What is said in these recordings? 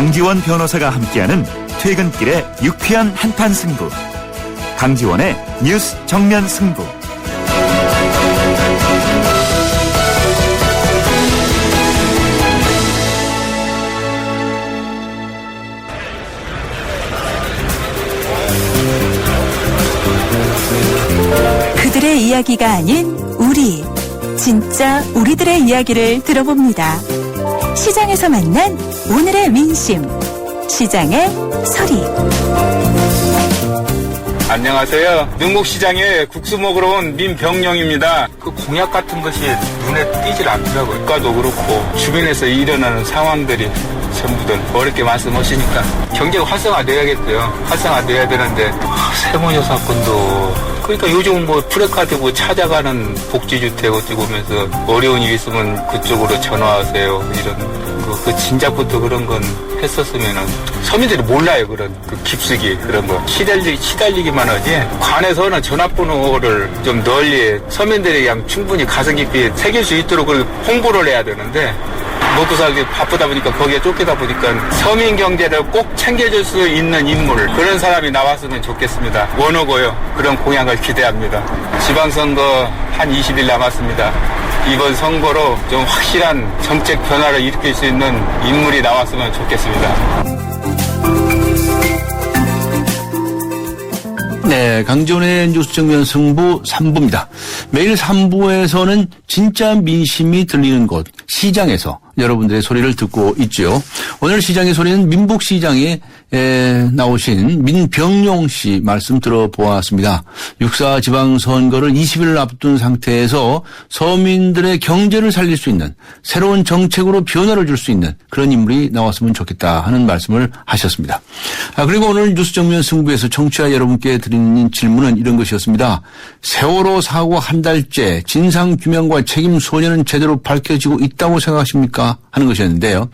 강지원 변호사가 함께하는 퇴근길의 유쾌한 한판 승부. 강지원의 뉴스 정면 승부. 그들의 이야기가 아닌 우리, 진짜 우리들의 이야기를 들어봅니다. 시장에서 만난 오늘의 민심, 시장의 소리. 안녕하세요. 능곡시장에 국수 먹으러 온 민병령입니다. 그 공약 같은 것이 눈에 띄질 않더라고요. 국가도 그렇고 주변에서 일어나는 상황들이 전부 다 어렵게 말씀하시니까 경제가 활성화돼야겠고요. 활성화돼야 되는데 세모녀 사건도 그러니까 요즘 뭐 프레카드 찾아가는 복지주택 어찌 보면서 어려운 일 있으면 그쪽으로 전화하세요. 이런 그 진작부터 그런 건 했었으면은 서민들이 몰라요. 그런 그 깊숙이 그런 거 시달리기만 하지. 관에서는 전화번호를 좀 널리 서민들이 그냥 충분히 가슴 깊이 새길 수 있도록 홍보를 해야 되는데 먹고 살기 바쁘다 보니까 거기에 쫓기다 보니까 서민 경제를 꼭 챙겨줄 수 있는 인물 그런 사람이 나왔으면 좋겠습니다. 원하고요. 그런 공약을 기대합니다. 지방선거 한 20일 남았습니다. 이번 선거로 좀 확실한 정책 변화를 일으킬 수 있는 인물이 나왔으면 좋겠습니다. 네, 강지원의 뉴스 정면 승부 3부입니다. 매일 3부에서는 진짜 민심이 들리는 곳, 시장에서 여러분들의 소리를 듣고 있죠. 오늘 시장의 소리는 민북시장에 나오신 민병용 씨 말씀 들어보았습니다. 6.4 지방선거를 20일 앞둔 상태에서 서민들의 경제를 살릴 수 있는 새로운 정책으로 변화를 줄 수 있는 그런 인물이 나왔으면 좋겠다 하는 말씀을 하셨습니다. 그리고 오늘 뉴스 정면 승부에서 청취자 여러분께 드리는 질문은 이런 것이었습니다. 세월호 사고 한 달째 진상규명과 책임 소재는 제대로 밝혀지고 있다고 생각하십니까? 하는 것이었는데요.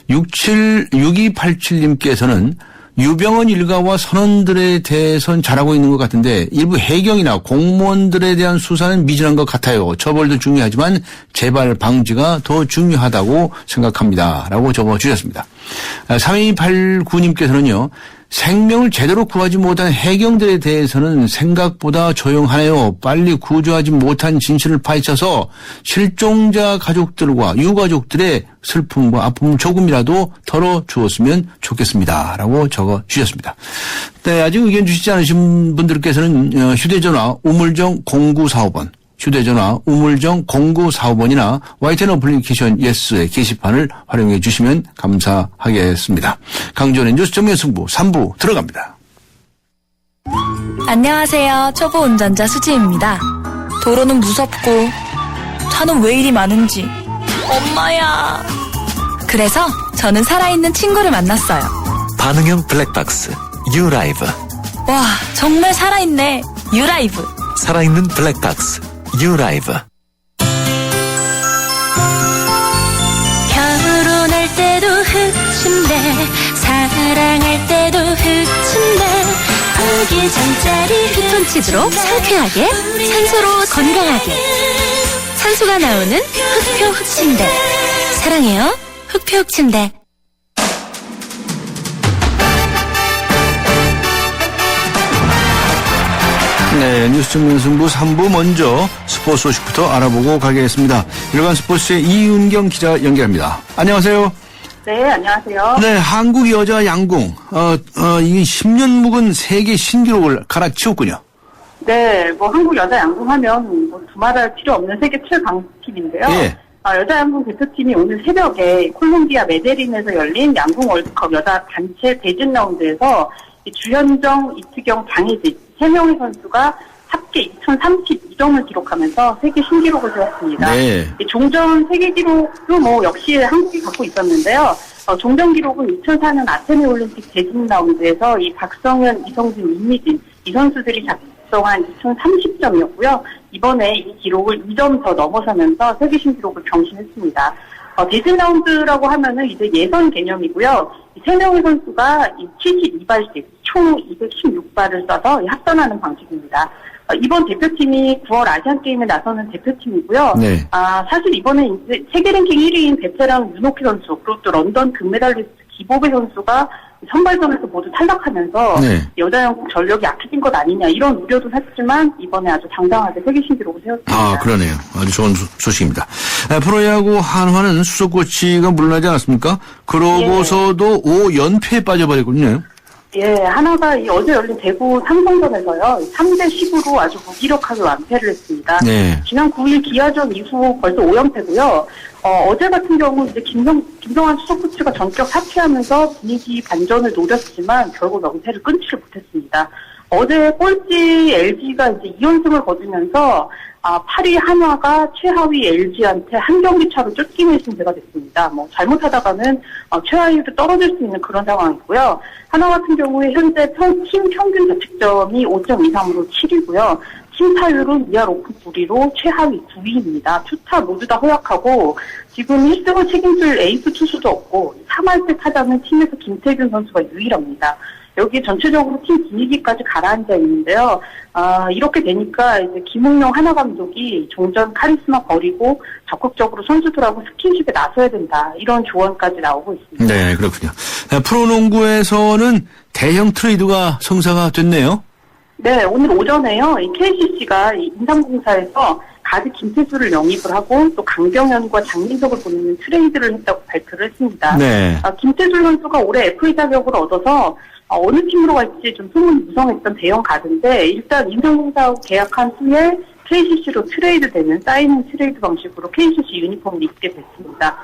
6287님께서는 유병헌 일가와 선원들에 대해서는 잘하고 있는 것 같은데 일부 해경이나 공무원들에 대한 수사는 미진한 것 같아요. 처벌도 중요하지만 재발 방지가 더 중요하다고 생각합니다. 라고 적어주셨습니다. 3289님께서는요. 생명을 제대로 구하지 못한 해경들에 대해서는 생각보다 조용하네요. 빨리 구조하지 못한 진실을 파헤쳐서 실종자 가족들과 유가족들의 슬픔과 아픔을 조금이라도 덜어주었으면 좋겠습니다. 라고 적어주셨습니다. 네, 아직 의견 주시지 않으신 분들께서는 휴대전화 우물정 0945번 휴대전화 우물정 0945번이나 YTN 어플리케이션 예스의 게시판을 활용해 주시면 감사하겠습니다. 강지원의 뉴스 정면 승부 3부 들어갑니다. 안녕하세요. 초보 운전자 수지입니다. 도로는 무섭고 차는 왜 이리 많은지 엄마야. 그래서 저는 살아있는 친구를 만났어요. 반응형 블랙박스 유라이브. 와, 정말 살아있네. 유라이브. 살아있는 블랙박스 유라이브. 결혼할 때도 흑침대, 사랑할 때도 흑침대, 아기 잠자리 피톤치드로 상쾌하게, 산소로 건강하게. 산소가 나오는 흑표 흑침대. 사랑해요, 흑표 흑침대. 네, 뉴스 정면 승부 3부 먼저 스포츠 소식부터 알아보고 가겠습니다. 일간 스포츠의 이윤경 기자 연결합니다. 안녕하세요. 네, 안녕하세요. 네, 한국 여자 양궁, 이 10년 묵은 세계 신기록을 갈아치웠군요. 네, 한국 여자 양궁 하면 두말할 필요 없는 세계 최강팀인데요. 예. 여자 양궁 대표팀이 오늘 새벽에 콜롬비아 메데린에서 열린 양궁 월드컵 여자 단체 대진 라운드에서 주현정, 이트경, 장혜진 3명의 선수가 합계 2032점을 기록하면서 세계 신기록을 세웠습니다. 네. 종전 세계 기록도 역시 한국이 갖고 있었는데요. 종전 기록은 2004년 아테네 올림픽 대진 라운드에서 이 박성현, 이성진, 임미진 이 선수들이 작성한 2030점이었고요. 이번에 이 기록을 2점 더 넘어서면서 세계 신기록을 경신했습니다. 대진 라운드라고 하면은 이제 예선 개념이고요. 3명의 선수가 72발씩 총 216발을 써서 합산하는 방식입니다. 이번 대표팀이 9월 아시안게임에 나서는 대표팀이고요. 네. 사실 이번에 이제 세계 랭킹 1위인 베테랑 윤옥희 선수, 그리고 또 런던 금메달리스트 기보배 선수가 선발전에서 모두 탈락하면서 네. 여자 양궁 전력이 약해진 것 아니냐 이런 우려도 했지만 이번에 아주 당당하게 세계 신기록을 세웠습니다. 아, 그러네요. 아주 좋은 소식입니다. 프로야구 한화는 수석 코치가 물러나지 않았습니까? 그러고서도 5연패에 빠져버렸군요. 예, 하나가 어제 열린 대구 삼성전에서요, 3대10으로 아주 무기력하게 완패를 했습니다. 네. 지난 9일 기아전 이후 벌써 5연패고요. 어제 같은 경우 이제 김성환 수석 코치가 전격 사퇴하면서 분위기 반전을 노렸지만 결국 연패를 끊지를 못했습니다. 어제 꼴찌 LG가 이제 2연승을 거두면서 8위 한화가 최하위 LG한테 한 경기 차로 쫓기는 신세가 됐습니다. 잘못하다가는 최하위로 떨어질 수 있는 그런 상황이고요. 하나 같은 경우에 현재 팀 평균 자책점이 5.23으로 7위고요. 팀 타율은 2할 5푼 9리로 최하위 9위입니다. 투타 모두 다 허약하고 지금 1등을 책임질 에이스 투수도 없고 3할째 타자는 팀에서 김태균 선수가 유일합니다. 여기 전체적으로 팀 분위기까지 가라앉아 있는데요. 이렇게 되니까 이제 김웅용 하나 감독이 종전 카리스마 버리고 적극적으로 선수들하고 스킨십에 나서야 된다. 이런 조언까지 나오고 있습니다. 네, 그렇군요. 프로농구에서는 대형 트레이드가 성사가 됐네요. 네, 오늘 오전에요. 이 KCC가 인삼공사에서 가드 김태수를 영입을 하고 또 강병현과 장민석을 보내는 트레이드를 했다고 발표를 했습니다. 네. 김태수 선수가 올해 FA 자격을 얻어서 어느 팀으로 갈지 좀 소문이 무성했던 대형 가드인데 일단 인삼공사하고 계약한 후에 KCC로 트레이드되는 사인앤 트레이드 방식으로 KCC 유니폼을 입게 됐습니다.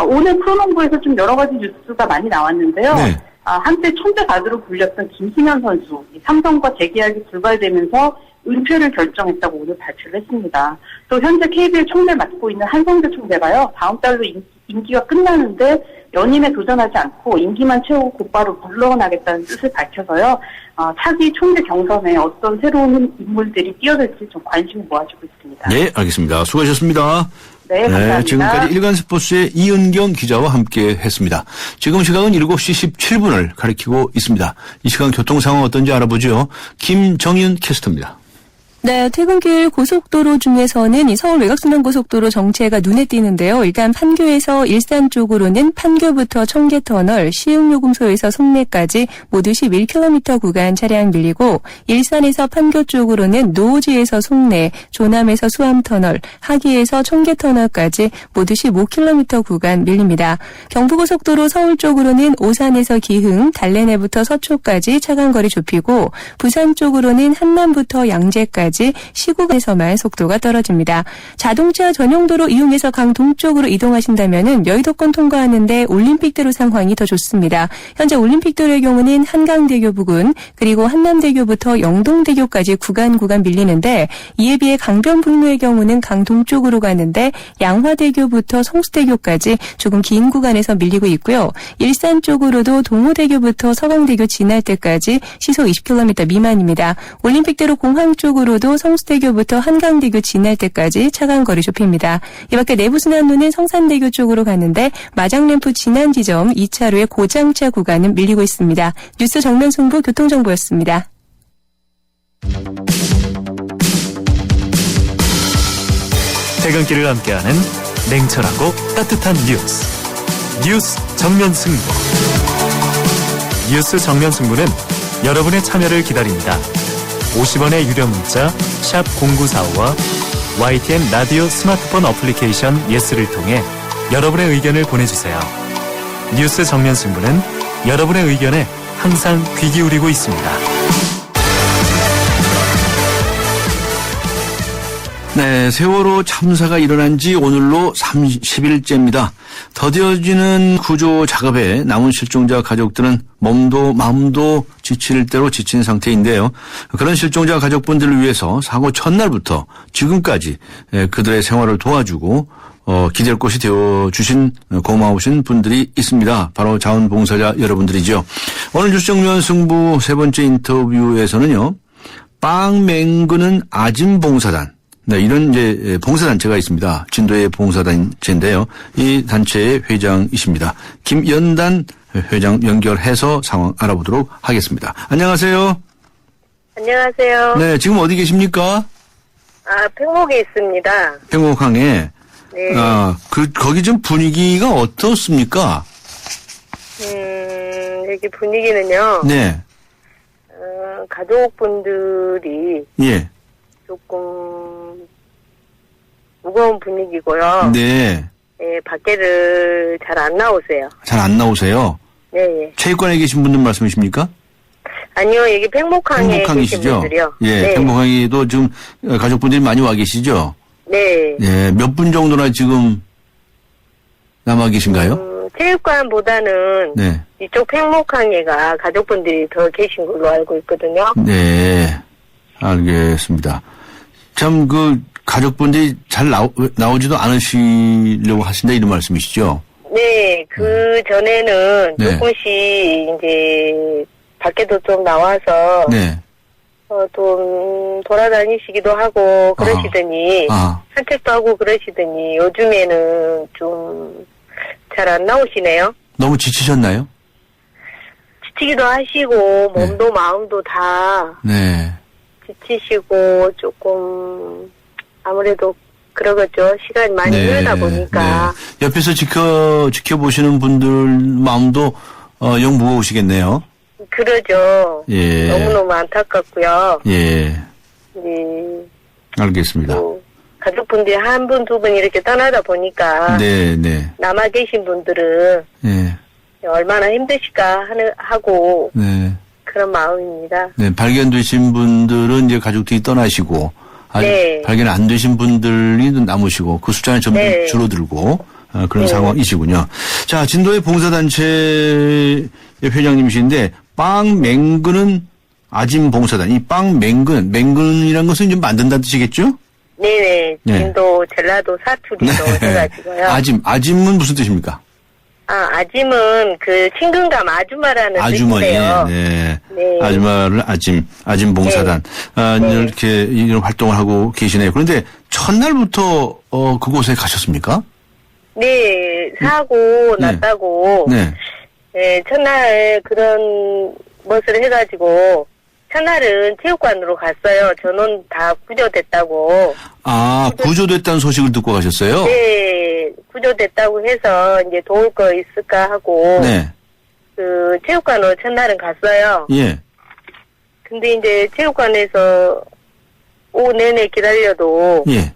오늘 프로농구에서 좀 여러 가지 뉴스가 많이 나왔는데요. 네. 한때 천재 가드로 불렸던 김승현 선수, 삼성과 재계약이 불발되면서 은퇴를 결정했다고 오늘 발표를 했습니다. 또 현재 KBL 총재 맡고 있는 한성재 총재가요, 다음 달로 임기가 끝나는데 연임에 도전하지 않고 임기만 채우고 곧바로 물러나겠다는 뜻을 밝혀서요, 차기 총재 경선에 어떤 새로운 인물들이 뛰어들지 좀 관심을 모아주고 있습니다. 네, 알겠습니다. 수고하셨습니다. 네, 감사합니다. 네, 지금까지 일간스포츠의 이은경 기자와 함께 했습니다. 지금 시각은 7시 17분을 가리키고 있습니다. 이 시간 교통 상황 어떤지 알아보죠. 김정윤 캐스터입니다. 네, 퇴근길 고속도로 중에서는 이 서울 외곽순환고속도로 정체가 눈에 띄는데요. 일단 판교에서 일산 쪽으로는 판교부터 청계터널, 시흥요금소에서 송내까지 모두 11km 구간 차량 밀리고 일산에서 판교 쪽으로는 노오지에서 송내, 조남에서 수암터널, 하기에서 청계터널까지 모두 15km 구간 밀립니다. 경부고속도로 서울 쪽으로는 오산에서 기흥, 달래내부터 서초까지 차간거리 좁히고 부산 쪽으로는 한남부터 양재까지 시구간에서만 속도가 떨어집니다. 자동차 전용도로 이용해서 강 동쪽으로 이동하신다면 여의도권 통과하는데 올림픽대로 상황이 더 좋습니다. 현재 올림픽도로의 경우는 한강대교 부근 그리고 한남대교부터 영동대교까지 구간 밀리는데 이에 비해 강변북로의 경우는 강 동쪽으로 가는데 양화대교부터 성수대교까지 조금 긴 구간에서 밀리고 있고요. 일산 쪽으로도 동호대교부터 서강대교 지날 때까지 시속 20km 미만입니다. 올림픽대로 공항 쪽으로도 성수대교부터 한강대교 지날 때까지 차간 거리 좁힙니다. 이밖에 내부순환로는 성산대교 쪽으로 가는데 마장램프 지난 지점 2차로의 고장차 구간은 밀리고 있습니다. 뉴스 정면승부 교통정보였습니다. 퇴근길을 함께하는 냉철하고 따뜻한 뉴스 정면 승부. 뉴스 정면 승부는 여러분의 참여를 기다립니다. 50원의 유료 문자 샵 0945와 YTN 라디오 스마트폰 어플리케이션 예스를 통해 여러분의 의견을 보내주세요. 뉴스 정면 승부는 여러분의 의견에 항상 귀 기울이고 있습니다. 네, 세월호 참사가 일어난 지 오늘로 30일째입니다. 더뎌지는 구조 작업에 남은 실종자 가족들은 몸도 마음도 지칠 대로 지친 상태인데요. 그런 실종자 가족분들을 위해서 사고 첫날부터 지금까지 그들의 생활을 도와주고 기댈 곳이 되어주신 고마우신 분들이 있습니다. 바로 자원봉사자 여러분들이죠. 오늘 뉴스 정면 승부 세 번째 인터뷰에서는요. 빵 맹그는 아짐봉사단. 네, 이런 이제 봉사단체가 있습니다. 진도의 봉사단체인데요. 이 단체의 회장이십니다. 김연단 회장 연결해서 상황 알아보도록 하겠습니다. 안녕하세요. 안녕하세요. 네, 지금 어디 계십니까? 팽목에 있습니다. 팽목항에. 네. 거기 좀 분위기가 어떻습니까? 여기 분위기는요. 네. 가족분들이 예. 조금 무거운 분위기고요. 네. 예, 밖에를 잘 안 나오세요. 잘 안 나오세요. 네, 예. 체육관에 계신 분들 말씀이십니까? 아니요, 여기 팽목항에 계신 분들이요. 예, 네. 팽목항에도 지금 가족분들이 많이 와 계시죠? 네. 예, 몇 분 정도나 지금 남아 계신가요? 체육관보다는 네. 이쪽 팽목항에가 가족분들이 더 계신 걸로 알고 있거든요. 네. 알겠습니다. 참, 가족분들이 잘 나오지도 않으시려고 하신다 이런 말씀이시죠? 네, 그 전에는 네. 조금씩 이제 밖에도 좀 나와서 네. 좀 돌아다니시기도 하고 그러시더니 아. 산책도 하고 그러시더니 요즘에는 좀 잘 안 나오시네요. 너무 지치셨나요? 지치기도 하시고 몸도 마음도 다 네. 지치시고 조금 아무래도 그러겠죠. 시간이 많이 흐르다 보니까. 네. 옆에서 지켜보시는 분들 마음도 영 무거우시겠네요. 그러죠. 예. 너무너무 안타깝고요. 예. 네. 알겠습니다. 또 가족분들이 한 분, 두 분 이렇게 떠나다 보니까 네, 네. 남아 계신 분들은 예. 얼마나 힘드실까 하고 네. 그런 마음입니다. 네. 발견되신 분들은 이제 가족들이 떠나시고, 아직 네. 발견 안 되신 분들이 남으시고, 그 숫자는 점점 네. 줄어들고, 그런 네. 상황이시군요. 자, 진도의 봉사단체의 회장님이신데, 빵맹근은 아짐 봉사단. 이 빵맹근이라는 것은 좀 만든다는 뜻이겠죠? 네네. 네. 진도, 전라도, 사투리도 해가지고요. 아짐은 무슨 뜻입니까? 아짐은 그 친근감 아주마라는 아주머니, 뜻인데요. 네. 네. 아줌마를 아짐 봉사단. 네. 이렇게 이런 활동을 하고 계시네요. 그런데 첫날부터 그곳에 가셨습니까? 네, 사고 네. 났다고. 네. 네, 첫날 그런 것을 해가지고 첫날은 체육관으로 갔어요. 전원 다 구조됐다고. 아, 구조됐다는 소식을 듣고 가셨어요? 네, 구조됐다고 해서 이제 도울 거 있을까 하고 네. 그 체육관으로 첫날은 갔어요. 예. 근데 이제 체육관에서 오후 내내 기다려도 예.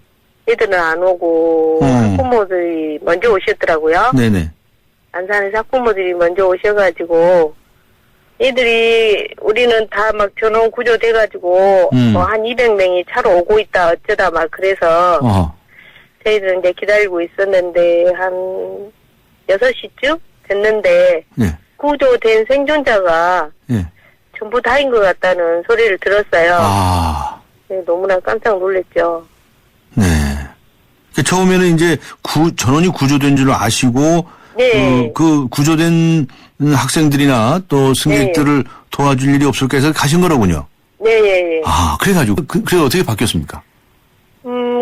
애들은 안 오고 학부모들이 먼저 오셨더라고요. 네네. 안산의 학부모들이 먼저 오셔가지고 애들이 우리는 다 막 전원 구조돼가지고 뭐 한 200명이 차로 오고 있다 어쩌다 막 그래서 저희들은 이제 기다리고 있었는데 한 6시쯤 됐는데 예. 구조된 생존자가 예. 전부 다인 것 같다는 소리를 들었어요. 아. 네, 너무나 깜짝 놀랐죠. 네. 처음에는 이제 전원이 구조된 줄 아시고 네. 그 구조된 학생들이나 또 승객들을 도와줄 일이 없을까 해서 가신 거로군요. 네. 아, 그래가지고 그래 어떻게 바뀌었습니까?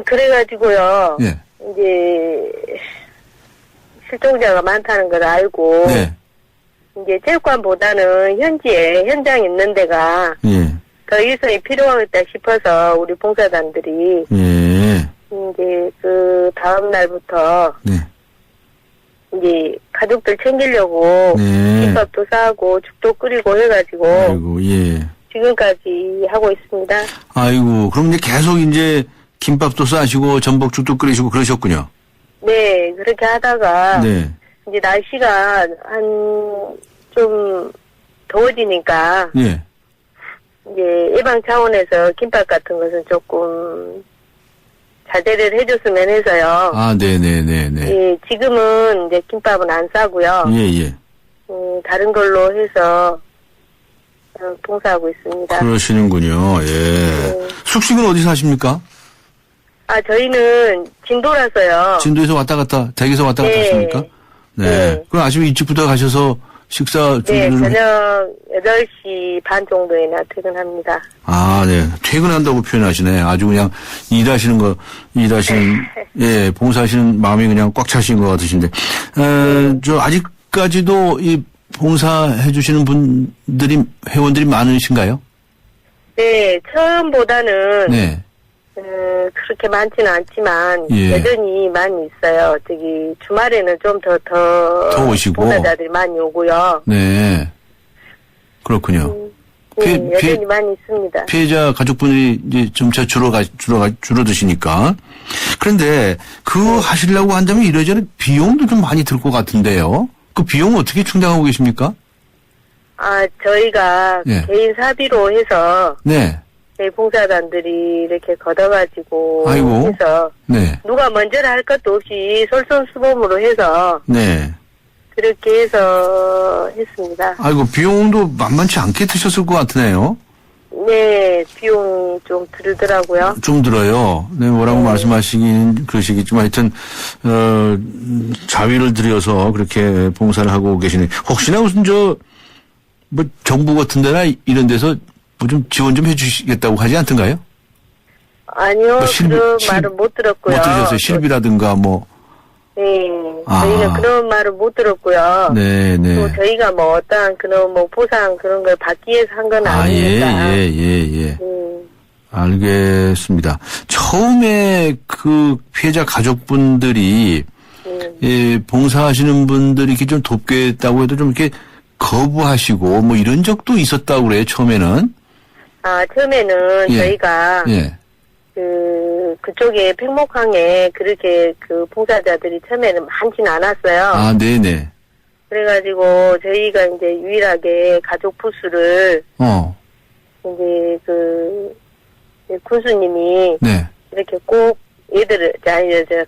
그래가지고요. 예. 이제 실종자가 많다는 걸 알고 네. 이제 체육관보다는 현장에 있는 데가 예. 더 일선이 필요하겠다 싶어서 우리 봉사단들이 예. 이제 그 다음 날부터 네. 이제 가족들 챙기려고 네. 김밥도 싸고 죽도 끓이고 해가지고 아이고, 예. 지금까지 하고 있습니다. 아이고, 그럼 이제 계속 이제 김밥도 싸시고 전복죽도 끓이시고 그러셨군요. 네, 그렇게 하다가 네. 이제 날씨가 좀 더워지니까 예. 이제 예방 차원에서 김밥 같은 것은 조금 자제를 해줬으면 해서요. 아, 네네네네. 예, 지금은 이제 김밥은 안 싸고요. 예. 다른 걸로 해서 봉사하고 있습니다. 그러시는군요. 예. 숙식은 어디서 하십니까? 저희는 진도라서요. 진도에서 왔다 갔다, 댁에서 왔다 갔다 네. 하십니까? 네. 그럼 아침에 일찍부터 가셔서 식사 네, 준비를. 저녁 8시 반 정도에나 퇴근합니다. 아, 네. 퇴근한다고 표현하시네. 아주 그냥 예, 봉사하시는 마음이 그냥 꽉 차신 것 같으신데. 아직까지도 이 봉사해주시는 회원들이 많으신가요? 네, 처음보다는. 네. 그렇게 많지는 않지만 예. 여전히 많이 있어요. 주말에는 좀 더 오시고. 봉사자들이 많이 오고요. 네. 그렇군요. 여전히 많이 있습니다. 피해자 가족분들이 이제 점차 줄어드시니까. 그런데 그거 하시려고 한다면 이래저래 비용도 좀 많이 들 것 같은데요. 그 비용 어떻게 충당하고 계십니까? 저희가 예. 개인 사비로 해서 네. 저희 봉사단들이 이렇게 걷어가지고 아이고. 해서 네. 누가 먼저라 할 것도 없이 솔선수범으로 해서 네. 그렇게 해서 했습니다. 아이고, 비용도 만만치 않게 드셨을 것 같으네요. 네, 비용 좀 들더라고요. 좀 들어요. 네, 뭐라고 말씀하시긴 그러시겠지만 하여튼, 자위를 들여서 그렇게 봉사를 하고 계시네. 혹시나 무슨 뭐 정부 같은 데나 이런 데서 뭐 좀 지원 좀 해주시겠다고 하지 않던가요? 아니요, 그런 말은 못 들었고요. 못 들으셨어요? 실비라든가 뭐. 네, 저희는 그런 말은 못 들었고요. 네. 또 저희가 뭐 어떠한 그런 뭐 보상 그런 걸 받기 위해서 한 건 아니니까. 예. 알겠습니다. 처음에 그 피해자 가족분들이 봉사하시는 분들이 이렇게 좀 돕겠다고 해도 좀 이렇게 거부하시고 뭐 이런 적도 있었다고 그래요, 처음에는? 처음에는 저희가 예. 그쪽에 팽목항에 그렇게 그 봉사자들이 처음에는 많지는 않았어요. 네네. 그래가지고 저희가 이제 유일하게 가족 부스를 이제 군수님이 네. 이렇게 꼭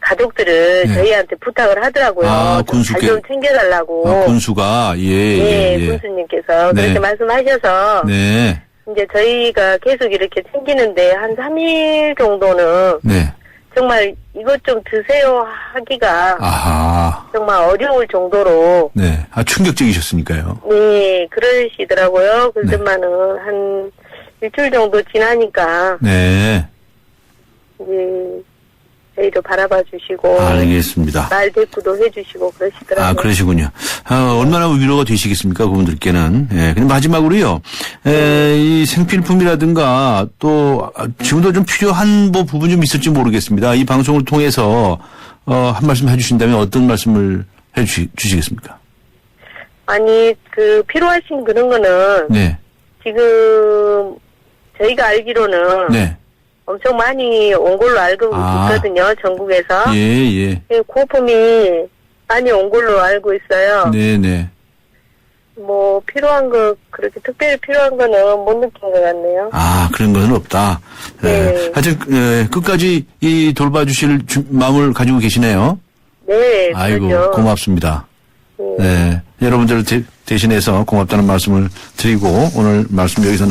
가족들을 저희한테 부탁을 하더라고요. 잘 좀 챙겨달라고. 군수가 예. 군수님께서 네. 그렇게 말씀하셔서 네. 이제 저희가 계속 이렇게 챙기는데 한 3일 정도는 정말 이것 좀 드세요 하기가 정말 어려울 정도로 네. 충격적이셨으니까요. 네, 그러시더라고요. 그렇지만은 한 일주일 정도 지나니까 네. 이제 저희도 바라봐 주시고 알겠습니다. 말 대꾸도 해주시고 그러시더라고요. 그러시군요. 얼마나 위로가 되시겠습니까, 그분들께는. 예. 근데 마지막으로요, 이 생필품이라든가 또 지금도 좀 필요한 부분 좀 있을지 모르겠습니다. 이 방송을 통해서 한 말씀 해주신다면 어떤 말씀을 해주시겠습니까? 아니, 필요하신 그런 거는 지금 저희가 알기로는 엄청 많이 온 걸로 알고 있거든요, 전국에서. 예. 구호품이 많이 온 걸로 알고 있어요. 네네. 뭐, 그렇게 특별히 필요한 거는 못 느낀 것 같네요. 그런 건 없다. 네. 하여튼, 끝까지 돌봐주실 마음을 가지고 계시네요. 네, 아이고, 그렇죠. 고맙습니다. 네. 여러분들을 대신해서 고맙다는 말씀을 드리고 오늘 말씀 여기서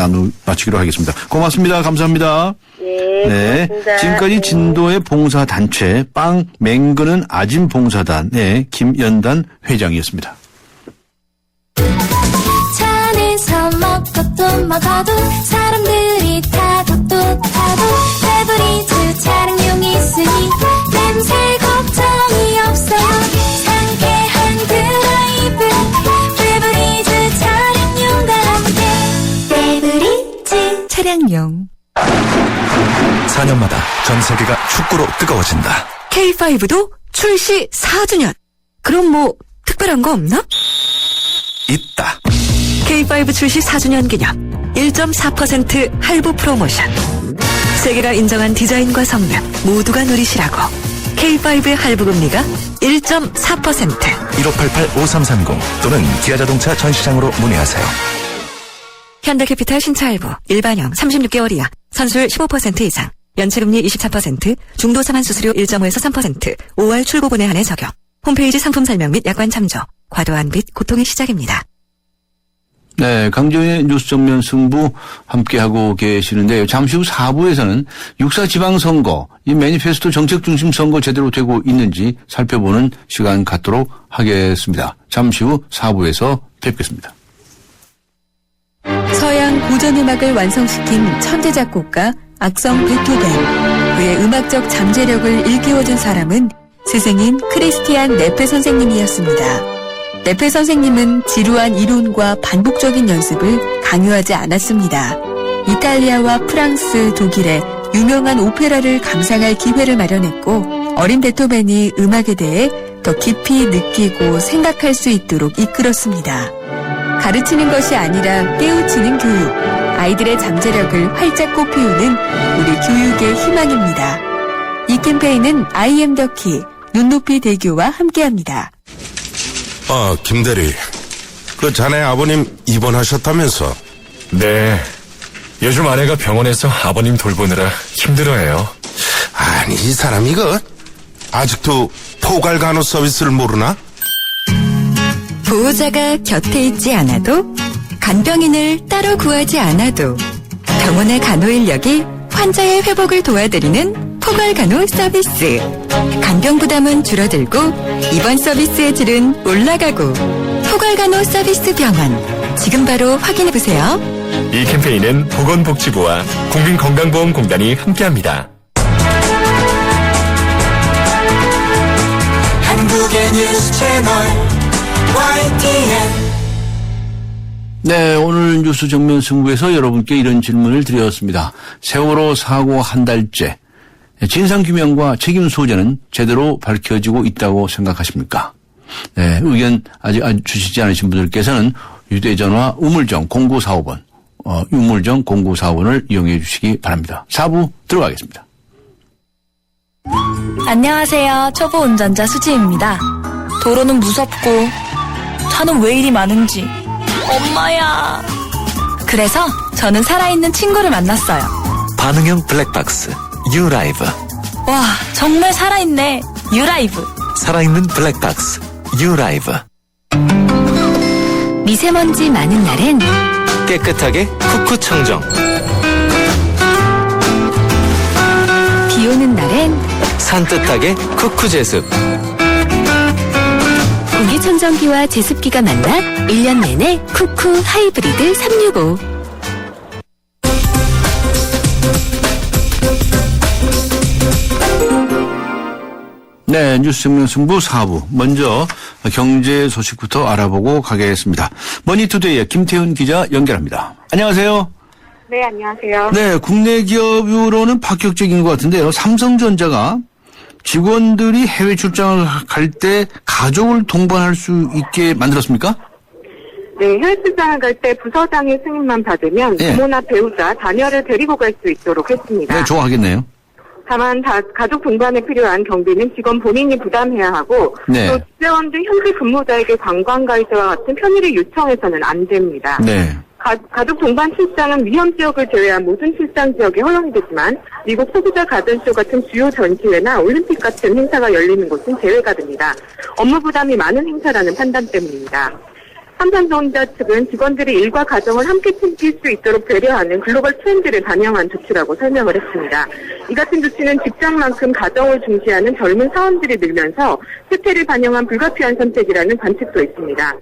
마치기로 하겠습니다. 고맙습니다. 감사합니다. 네. 고맙습니다. 지금까지 진도의 봉사단체 빵 맹그는 아짐 봉사단의 김연단 회장이었습니다. 차 안에서 먹고 또 먹어도 사람들이 타고 또 타도 페브리즈 차량용이 있으니 냄새 걱정이 없어요. 상쾌한 드라이브 페브리즈 차량용과 함께 페브리즈 차량용. 4년마다 전 세계가 축구로 뜨거워진다. K5도 출시 4주년. 그럼 뭐 특별한 거 없나? 있다. K5 출시 4주년 기념 1.4% 할부 프로모션. 세계가 인정한 디자인과 성능 모두가 누리시라고. K5의 할부 금리가 1.4%. 1588-5330 또는 기아자동차 전시장으로 문의하세요. 현대캐피탈 신차 할부 일반형 36개월 이하 선수율 15% 이상 연체금리 24% 중도 상환 수수료 1.5에서 3% 5월 출고분에 한해 적용. 홈페이지 상품 설명 및 약관 참조. 과도한 빚 고통의 시작입니다. 네, 강정의 뉴스 정면 승부 함께하고 계시는데요. 잠시 후 4부에서는 6.4 지방선거, 이 매니페스토 정책 중심 선거 제대로 되고 있는지 살펴보는 시간 갖도록 하겠습니다. 잠시 후 4부에서 뵙겠습니다. 서양 고전음악을 완성시킨 천재 작곡가 악성 베토벤. 그의 음악적 잠재력을 일깨워준 사람은 스승인 크리스티안 네페 선생님이었습니다. 네페 선생님은 지루한 이론과 반복적인 연습을 강요하지 않았습니다. 이탈리아와 프랑스, 독일의 유명한 오페라를 감상할 기회를 마련했고 어린 베토벤이 음악에 대해 더 깊이 느끼고 생각할 수 있도록 이끌었습니다. 가르치는 것이 아니라 깨우치는 교육. 아이들의 잠재력을 활짝 꽃피우는 우리 교육의 희망입니다. 이 캠페인은 IM 더 키, 눈높이 대교와 함께합니다. 김대리. 그 자네 아버님 입원하셨다면서? 네. 요즘 아내가 병원에서 아버님 돌보느라 힘들어해요. 아니, 이 사람 이거 아직도 포괄간호 서비스를 모르나? 보호자가 곁에 있지 않아도, 간병인을 따로 구하지 않아도 병원의 간호 인력이 환자의 회복을 도와드리는 포괄간호 서비스. 간병 부담은 줄어들고 입원 서비스의 질은 올라가고. 포괄간호 서비스 병원. 지금 바로 확인해보세요. 이 캠페인은 보건복지부와 국민건강보험공단이 함께합니다. 한국의 뉴스 채널 YTN. 네, 오늘 뉴스 정면 승부에서 여러분께 이런 질문을 드렸습니다. 세월호 사고 한 달째, 진상규명과 책임 소재는 제대로 밝혀지고 있다고 생각하십니까? 네, 의견 아직 주시지 않으신 분들께서는 휴대전화 우물정 0945번, 우물정 0945번을 이용해 주시기 바랍니다. 4부 들어가겠습니다. 안녕하세요. 초보 운전자 수지입니다. 도로는 무섭고 차는 왜 이리 많은지. 엄마야. 그래서 저는 살아있는 친구를 만났어요. 반응형 블랙박스 유라이브. 와, 정말 살아있네. 유라이브. 살아있는 블랙박스 유라이브. 미세먼지 많은 날엔 깨끗하게 쿠쿠 청정. 비 오는 날엔 산뜻하게 쿠쿠 제습. 공기청정기와 제습기가 만나 1년 내내 쿠쿠 하이브리드 365. 네, 뉴스 정면 승부 4부. 먼저 경제 소식부터 알아보고 가겠습니다. 머니투데이의 김태훈 기자 연결합니다. 안녕하세요. 네, 안녕하세요. 네, 국내 기업으로는 파격적인 것 같은데요. 삼성전자가 직원들이 해외 출장을 갈 때 가족을 동반할 수 있게 만들었습니까? 네, 해외 출장을 갈 때 부서장의 승인만 받으면 부모나 배우자, 자녀를 데리고 갈 수 있도록 했습니다. 네, 좋아하겠네요. 다만 가족 동반에 필요한 경비는 직원 본인이 부담해야 하고 또 직원들 현지 근무자에게 관광 가이드와 같은 편의를 요청해서는 안 됩니다. 네. 가족 동반 출장은 위험 지역을 제외한 모든 출장 지역에 허용이 되지만 미국 소비자 가든쇼 같은 주요 전시회나 올림픽 같은 행사가 열리는 곳은 제외가 됩니다. 업무 부담이 많은 행사라는 판단 때문입니다. 삼성전자 측은 직원들이 일과 가정을 함께 챙길 수 있도록 배려하는 글로벌 트렌드를 반영한 조치라고 설명을 했습니다. 이 같은 조치는 직장만큼 가정을 중시하는 젊은 사원들이 늘면서 세태를 반영한 불가피한 선택이라는 관측도 있습니다.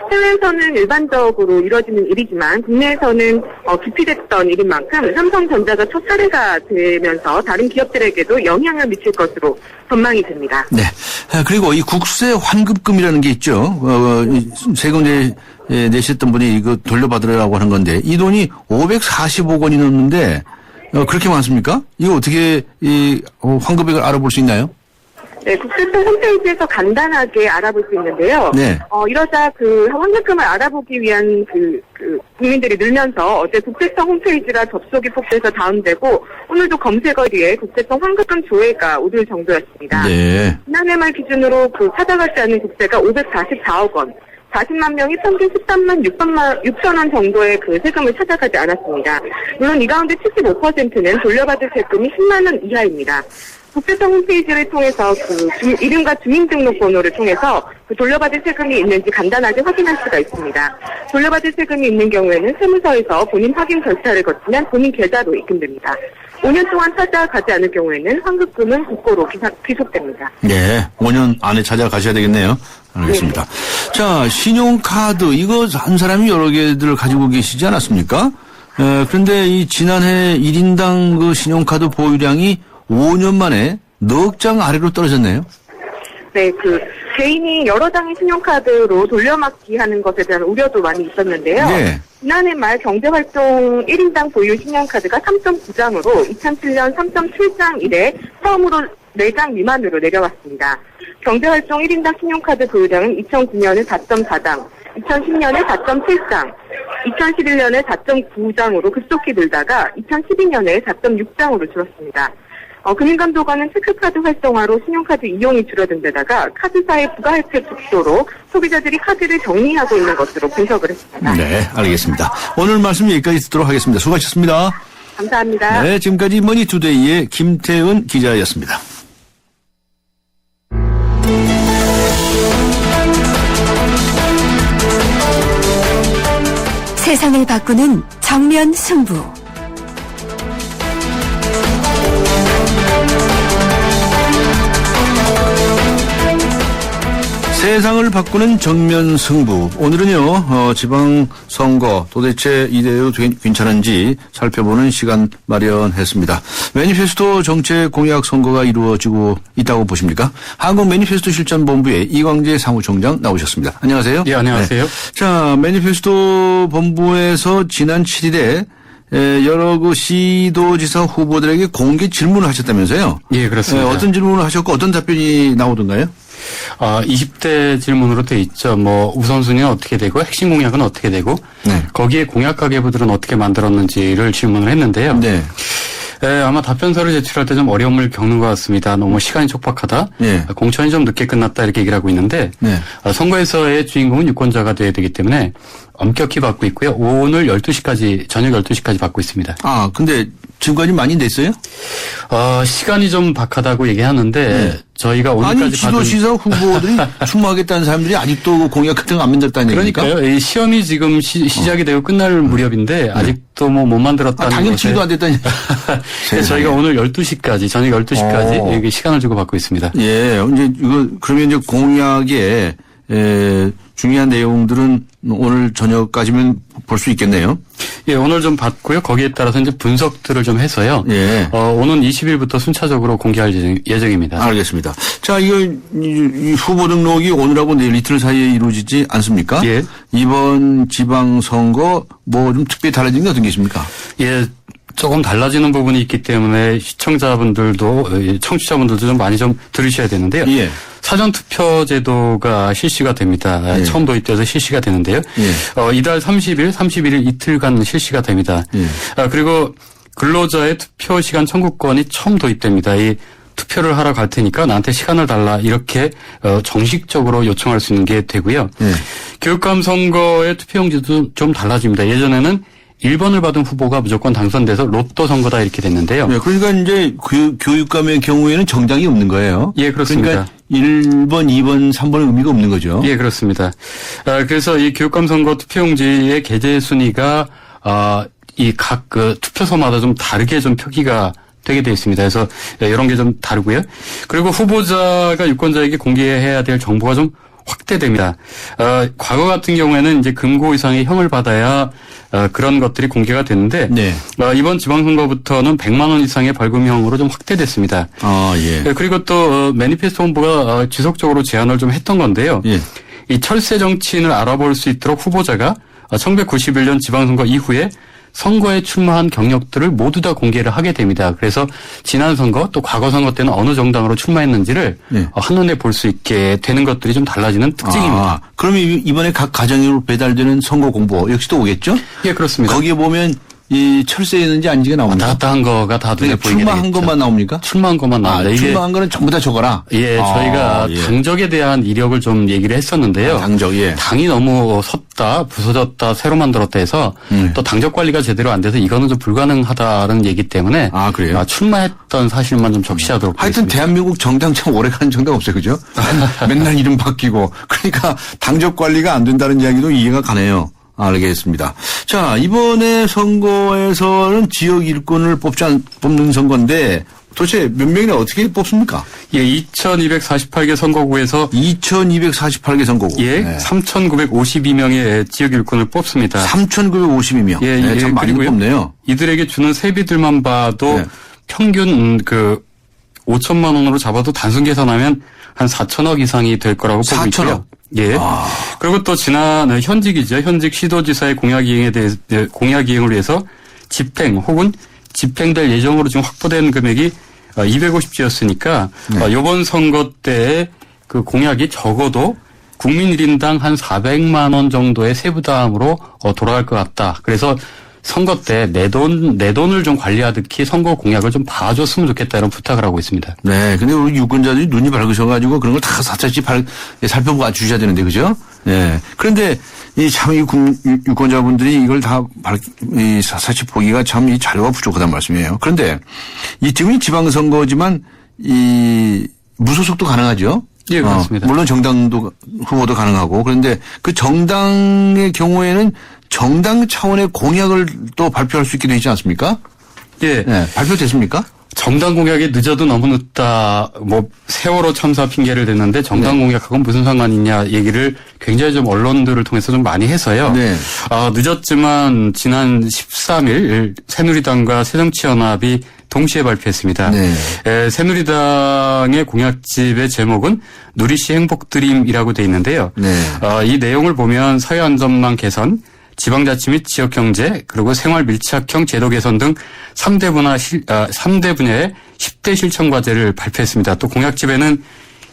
해외에서는 일반적으로 이뤄지는 일이지만 국내에서는 기피됐던 일인 만큼 삼성전자가 첫 사례가 되면서 다른 기업들에게도 영향을 미칠 것으로 전망이 됩니다. 네. 그리고 이 국세 환급금이라는 게 있죠. 세금 내셨던 분이 이거 돌려받으라고 하는 건데 이 돈이 545억 원이 넘는데 그렇게 많습니까? 이거 어떻게 이 환급액을 알아볼 수 있나요? 네, 국세청 홈페이지에서 간단하게 알아볼 수 있는데요. 네. 이러다 그 환급금을 알아보기 위한 국민들이 늘면서 어제 국세청 홈페이지가 접속이 폭돼서 다운되고 오늘도 검색어리에 국세청 환급금 조회가 오를 정도였습니다. 네. 지난해 말 기준으로 찾아가지 않은 국세가 544억 원. 40만 명이 평균 13만 6천 원 정도의 세금을 찾아가지 않았습니다. 물론 이 가운데 75%는 돌려받을 세금이 10만 원 이하입니다. 국세청 홈페이지를 통해서 이름과 주민등록번호를 통해서 돌려받을 세금이 있는지 간단하게 확인할 수가 있습니다. 돌려받을 세금이 있는 경우에는 세무서에서 본인 확인 절차를 거치면 본인 계좌로 입금됩니다. 5년 동안 찾아가지 않을 경우에는 환급금은 국고로 귀속됩니다. 네, 5년 안에 찾아가셔야 되겠네요. 알겠습니다. 네. 자, 신용카드 이거 한 사람이 여러 개들을 가지고 계시지 않았습니까? 그런데 이 지난해 1인당 신용카드 보유량이 5년 만에 넉 장 아래로 떨어졌네요. 네, 개인이 여러 장의 신용카드로 돌려막기 하는 것에 대한 우려도 많이 있었는데요. 네. 지난해 말 경제활동 1인당 보유 신용카드가 3.9장으로 2007년 3.7장 이래 처음으로 4장 미만으로 내려왔습니다. 경제활동 1인당 신용카드 보유량은 2009년에 4.4장, 2010년에 4.7장, 2011년에 4.9장으로 급속히 늘다가 2012년에 4.6장으로 줄었습니다. 금융감독원은 체크카드 활성화로 신용카드 이용이 줄어든 데다가 카드사의 부가해체 축소로 소비자들이 카드를 정리하고 있는 것으로 분석을 했습니다. 네, 알겠습니다. 오늘 말씀 여기까지 듣도록 하겠습니다. 수고하셨습니다. 감사합니다. 네, 지금까지 머니투데이의 김태은 기자였습니다. 세상을 바꾸는 정면 승부. 세상을 바꾸는 정면 승부. 오늘은요, 지방선거 도대체 이대로 괜찮은지 살펴보는 시간 마련했습니다. 매니페스토 정책 공약 선거가 이루어지고 있다고 보십니까? 한국 매니페스토 실전본부의 이광재 사무총장 나오셨습니다. 안녕하세요. 예, 안녕하세요. 네. 자, 매니페스토 본부에서 지난 7일에 여러 시도지사 후보들에게 공개 질문을 하셨다면서요? 예, 그렇습니다. 어떤 질문을 하셨고 어떤 답변이 나오던가요? 20대 질문으로 돼 있죠. 우선순위는 어떻게 되고 핵심 공약은 어떻게 되고 거기에 공약 가계부들은 어떻게 만들었는지를 질문을 했는데요. 네. 아마 답변서를 제출할 때 좀 어려움을 겪는 것 같습니다. 너무 시간이 촉박하다. 네. 공천이 좀 늦게 끝났다 이렇게 얘기를 하고 있는데 선거에서의 주인공은 유권자가 돼야 되기 때문에 엄격히 받고 있고요. 오늘 12시까지 저녁 12시까지 받고 있습니다. 근데 지금까지 많이 냈어요? 시간이 좀 박하다고 얘기하는데 저희가 오늘까지 지도시사 후보들이 출마하겠다는 사람들이 아직도 그 공약 같은 거 안 만들었다는 얘기니까? 그러니까요. 이 시험이 지금 시작이 되고 끝날 무렵인데 아직도 못 만들었다는 당일치기도 안 됐다니. 저희가 오늘 12시까지 저녁 12시까지 여기 시간을 주고 받고 있습니다. 예. 그러면 이제 공약에 중요한 내용들은 오늘 저녁까지면 볼 수 있겠네요. 예, 오늘 좀 받고요. 거기에 따라서 이제 분석들을 좀 해서요. 예. 오는 20일부터 순차적으로 공개할 예정입니다. 알겠습니다. 자, 이 후보 등록이 오늘하고 내일 이틀 사이에 이루어지지 않습니까? 예. 이번 지방선거 좀 특별히 달라진 게 어떤 게 있습니까? 예. 조금 달라지는 부분이 있기 때문에 시청자분들도 청취자분들도 좀 많이 좀 들으셔야 되는데요. 예. 사전투표 제도가 실시가 됩니다. 예. 처음 도입돼서 실시가 되는데요. 예. 이달 31일 이틀간 실시가 됩니다. 예. 그리고 근로자의 투표 시간 청구권이 처음 도입됩니다. 이 투표를 하러 갈 테니까 나한테 시간을 달라 이렇게 정식적으로 요청할 수 있는 게 되고요. 예. 교육감 선거의 투표용지도 좀 달라집니다. 예전에는 1번을 받은 후보가 무조건 당선돼서 로또 선거다 이렇게 됐는데요. 네, 그러니까 이제 교육감의 경우에는 정당이 없는 거예요. 예, 그렇습니다. 그러니까 1번, 2번, 3번은 의미가 없는 거죠. 예, 그렇습니다. 그래서 이 교육감 선거 투표용지의 게재 순위가 이 각 투표소마다 좀 다르게 좀 표기가 되게 되어 있습니다. 그래서 이런 게 좀 다르고요. 그리고 후보자가 유권자에게 공개해야 될 정보가 좀 확대됩니다. 과거 같은 경우에는 이제 금고 이상의 형을 받아야 그런 것들이 공개가 됐는데 이번 지방선거부터는 100만 원 이상의 벌금형으로 좀 확대됐습니다. 예. 그리고 또 매니페스토 본부가 지속적으로 제안을 좀 했던 건데요. 예. 이 철새 정치인을 알아볼 수 있도록 후보자가 1991년 지방선거 이후에 선거에 출마한 경력들을 모두 다 공개를 하게 됩니다. 그래서 지난 선거 또 과거 선거 때는 어느 정당으로 출마했는지를 한눈에 볼 수 있게 되는 것들이 좀 달라지는 특징입니다. 그러면 이번에 각 가정으로 배달되는 선거 공보 역시도 오겠죠? 예, 그렇습니다. 거기에 보면 이 철새였는지 아닌지가 나옵니다. 왔다 갔다 한 거가 다 눈에 보이게 출마한 되겠죠. 것만 나옵니까? 출마한 것만 나옵니다. 출마한 거는 전부 다 적어라? 예, 저희가 당적에 대한 이력을 좀 얘기를 했었는데요. 당적, 예. 당이 너무 섰다, 부서졌다, 새로 만들었다 해서 또 당적 관리가 제대로 안 돼서 이거는 좀 불가능하다는 얘기 때문에 그래요? 출마했던 사실만 좀 적시하도록 하여튼 하겠습니다. 대한민국 정당 참 오래 가는 정당 없어요. 그죠? 맨날 이름 바뀌고. 그러니까 당적 관리가 안 된다는 이야기도 이해가 가네요. 알겠습니다. 자, 이번에 선거에서는 지역 일꾼을 뽑는 선거인데 도대체 몇 명이나 어떻게 뽑습니까? 예, 2248개 선거구에서 2248개 선거구. 예, 3952명의 지역 일꾼을 뽑습니다. 3952명. 예, 참 많이 그리고요. 뽑네요. 이들에게 주는 세비들만 봐도 평균 5천만 원으로 잡아도 단순 계산하면 한 4천억 이상이 될 거라고 보고 있고요. 예. 그리고 또 지난 현직이죠. 현직 시도지사의 공약 이행을 위해서 집행 혹은 집행될 예정으로 지금 확보된 금액이 250조였으니까 이번 선거 때 그 공약이 적어도 국민 1인당 한 400만 원 정도의 세부담으로 돌아갈 것 같다. 그래서 선거 때 내 돈을 좀 관리하듯이 선거 공약을 좀 봐줬으면 좋겠다 이런 부탁을 하고 있습니다. 네. 근데 우리 유권자들이 눈이 밝으셔가지고 그런 걸 다 사차시 살펴봐 주셔야 되는데, 그죠? 네. 그런데 이 유권자분들이 이걸 다 사차시 보기가 참 이 자료가 부족하다는 말씀이에요. 그런데 지금이 지방선거지만 무소속도 가능하죠? 예, 그렇습니다. 물론 정당도 후보도 가능하고 그런데 그 정당의 경우에는 정당 차원의 공약을 또 발표할 수 있게 되지 않습니까? 예. 네, 발표됐습니까? 정당 공약이 늦어도 너무 늦다. 세월호 참사 핑계를 댔는데 정당 공약하고는 무슨 상관이 있냐 얘기를 굉장히 좀 언론들을 통해서 좀 많이 해서요. 네. 늦었지만 지난 13일 새누리당과 새정치연합이 동시에 발표했습니다. 네. 새누리당의 공약집의 제목은 누리시 행복드림이라고 돼 있는데요. 네. 이 내용을 보면 사회안전망 개선, 지방자치 및 지역경제, 그리고 생활 밀착형 제도 개선 등 3대 분야의 10대 실천 과제를 발표했습니다. 또 공약집에는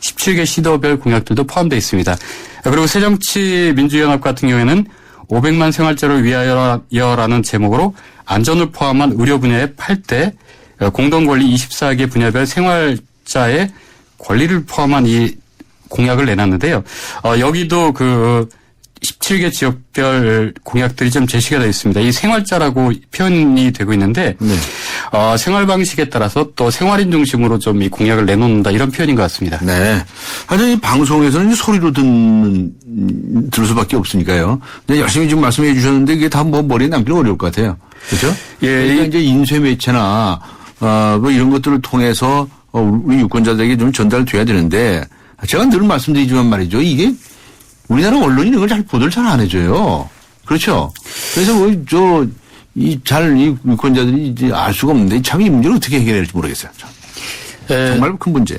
17개 시도별 공약들도 포함되어 있습니다. 그리고 새정치민주연합 같은 경우에는 500만 생활자를 위하여라는 제목으로 안전을 포함한 의료 분야의 8대, 공동권리 24개 분야별 생활자의 권리를 포함한 이 공약을 내놨는데요. 여기도 17개 지역별 공약들이 좀 제시가 되어 있습니다. 이 생활자라고 표현이 되고 있는데 생활 방식에 따라서 또 생활인 중심으로 좀 이 공약을 내놓는다 이런 표현인 것 같습니다. 네. 하여튼 이 방송에서는 소리로 들을 수밖에 없으니까요. 근데 열심히 지금 말씀해 주셨는데 이게 다 머리에 남기는 어려울 것 같아요. 그렇죠? 예. 그러니까 이제 인쇄 매체나 이런 것들을 통해서 우리 유권자들에게 좀 전달돼야 되는데 제가 늘 말씀드리지만 말이죠. 이게 우리나라 언론이 이런 걸 잘 보도를 잘 안 해줘요. 그렇죠? 그래서 이 유권자들이 이제 알 수가 없는데 참 이 문제를 어떻게 해결해야 할지 모르겠어요. 정말 큰 문제.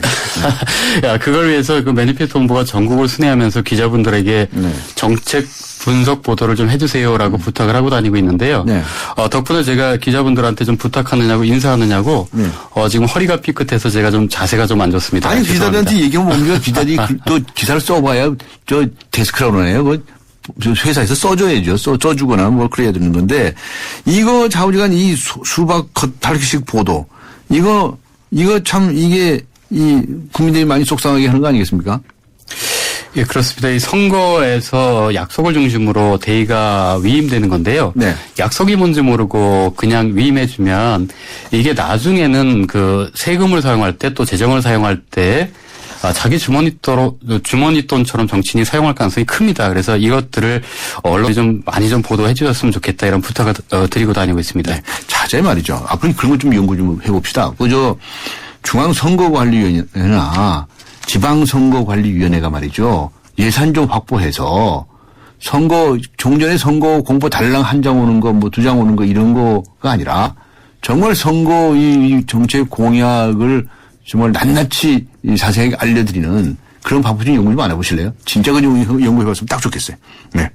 그걸 위해서 매니페스토 본부가 전국을 순회하면서 기자분들에게 정책 분석 보도를 좀 해주세요라고 부탁을 하고 다니고 있는데요. 네. 덕분에 제가 기자분들한테 좀 부탁하느냐고 인사하느냐고 지금 허리가 삐끗해서 제가 좀 자세가 좀 안 좋습니다. 아니 기자들한테 얘기하면 뭡니까? 기자들이 또 기사를 써봐야 데스크라고 그러네요. 회사에서 써줘야죠. 써주거나 그래야 되는 건데 이거 좌우지간 이 수박 겉핥기식 보도 이거 참 이게 이 국민들이 많이 속상하게 하는 거 아니겠습니까? 예, 그렇습니다. 이 선거에서 약속을 중심으로 대의가 위임되는 건데요. 네. 약속이 뭔지 모르고 그냥 위임해주면 이게 나중에는 세금을 사용할 때 또 재정을 사용할 때 자기 주머니 돈처럼 정치인이 사용할 가능성이 큽니다. 그래서 이것들을 언론이 좀 많이 좀 보도해 주셨으면 좋겠다 이런 부탁을 드리고 다니고 있습니다. 네. 자제 말이죠. 앞으로 그런 거 좀 연구 좀 해봅시다. 중앙선거관리위원회나 지방선거관리위원회가 말이죠. 예산 좀 확보해서 종전에 선거 공보 달랑 한 장 오는 거, 2장 오는 거 이런 거가 아니라 정말 선거 이 정책 공약을 정말 낱낱이 자세하게 알려드리는 그런 방법 좀 연구 좀 안 해보실래요? 진짜 그 연구해봤으면 딱 좋겠어요. 네.